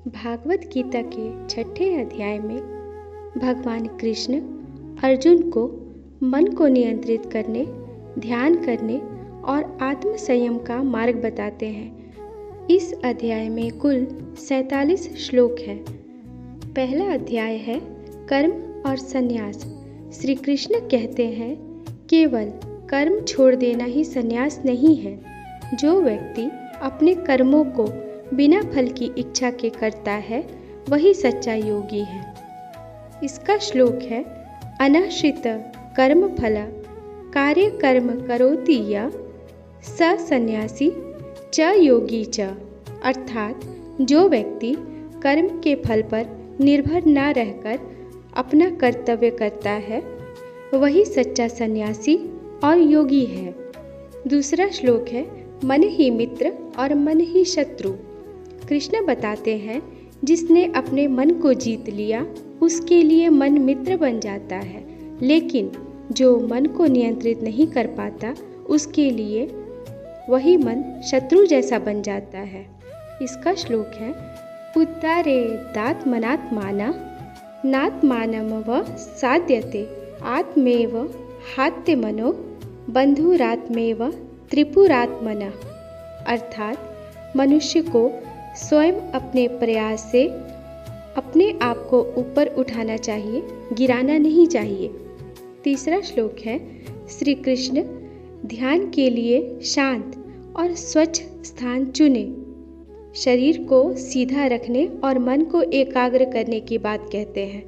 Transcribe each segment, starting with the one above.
भागवत गीता के छठे अध्याय में भगवान कृष्ण अर्जुन को मन को नियंत्रित करने, ध्यान करने और आत्म संयम का मार्ग बताते हैं। इस अध्याय में कुल 47 श्लोक हैं। पहला अध्याय है कर्म और संन्यास। श्री कृष्ण कहते हैं केवल कर्म छोड़ देना ही संन्यास नहीं है। जो व्यक्ति अपने कर्मों को बिना फल की इच्छा के करता है वही सच्चा योगी है। इसका श्लोक है अनाश्रित कर्म फल कार्य कर्म करोति यः स सन्यासी च योगी च। अर्थात जो व्यक्ति कर्म के फल पर निर्भर न रहकर अपना कर्तव्य करता है वही सच्चा सन्यासी और योगी है। दूसरा श्लोक है मन ही मित्र और मन ही शत्रु। कृष्ण बताते हैं जिसने अपने मन को जीत लिया उसके लिए मन मित्र बन जाता है, लेकिन जो मन को नियंत्रित नहीं कर पाता उसके लिए वही मन शत्रु जैसा बन जाता है। इसका श्लोक है उद्धारे दात्मनात्माना नात्मानमव साध्यते आत्मेव हात्यमनो बंधुरात्मेव त्रिपुरात्मनः। अर्थात मनुष्य को स्वयं अपने प्रयास से अपने आप को ऊपर उठाना चाहिए, गिराना नहीं चाहिए। तीसरा श्लोक है श्री कृष्ण ध्यान के लिए शांत और स्वच्छ स्थान चुने, शरीर को सीधा रखने और मन को एकाग्र करने की बात कहते हैं।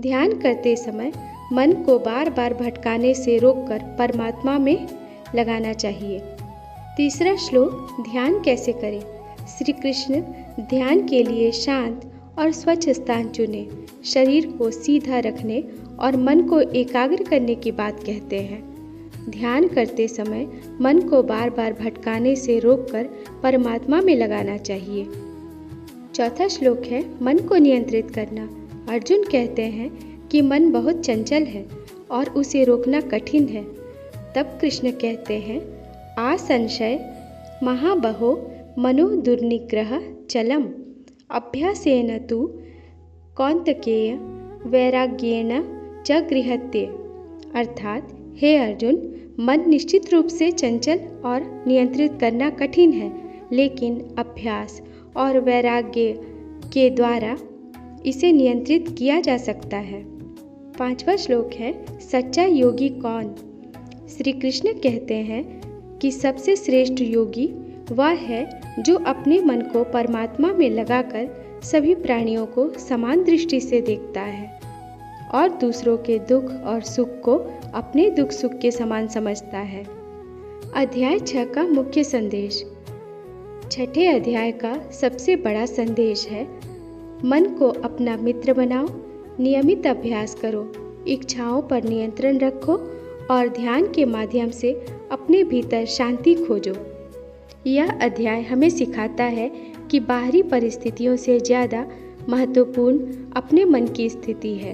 ध्यान करते समय मन को बार बार भटकाने से रोककर परमात्मा में लगाना चाहिए। तीसरा श्लोक ध्यान कैसे करें। श्री कृष्ण ध्यान के लिए शांत और स्वच्छ स्थान चुने, शरीर को सीधा रखने और मन को एकाग्र करने की बात कहते हैं। ध्यान करते समय मन को बार बार भटकाने से रोककर परमात्मा में लगाना चाहिए। चौथा श्लोक है मन को नियंत्रित करना। अर्जुन कहते हैं कि मन बहुत चंचल है और उसे रोकना कठिन है। तब कृष्ण कहते हैं असंशय महाबहो मनो दुर्निग्रह चलम अभ्यासेन तु कौन्तेय वैराग्येण च गृह्यते। अर्थात हे अर्जुन, मन निश्चित रूप से चंचल और नियंत्रित करना कठिन है, लेकिन अभ्यास और वैराग्य के द्वारा इसे नियंत्रित किया जा सकता है। पांचवा श्लोक है सच्चा योगी कौन। श्री कृष्ण कहते हैं कि सबसे श्रेष्ठ योगी वह है जो अपने मन को परमात्मा में लगाकर सभी प्राणियों को समान दृष्टि से देखता है और दूसरों के दुख और सुख को अपने दुख सुख के समान समझता है। अध्याय 6 का मुख्य संदेश। छठे अध्याय का सबसे बड़ा संदेश है मन को अपना मित्र बनाओ, नियमित अभ्यास करो, इच्छाओं पर नियंत्रण रखो और ध्यान के माध्यम से अपने भीतर शांति खोजो। यह अध्याय हमें सिखाता है कि बाहरी परिस्थितियों से ज़्यादा महत्वपूर्ण अपने मन की स्थिति है।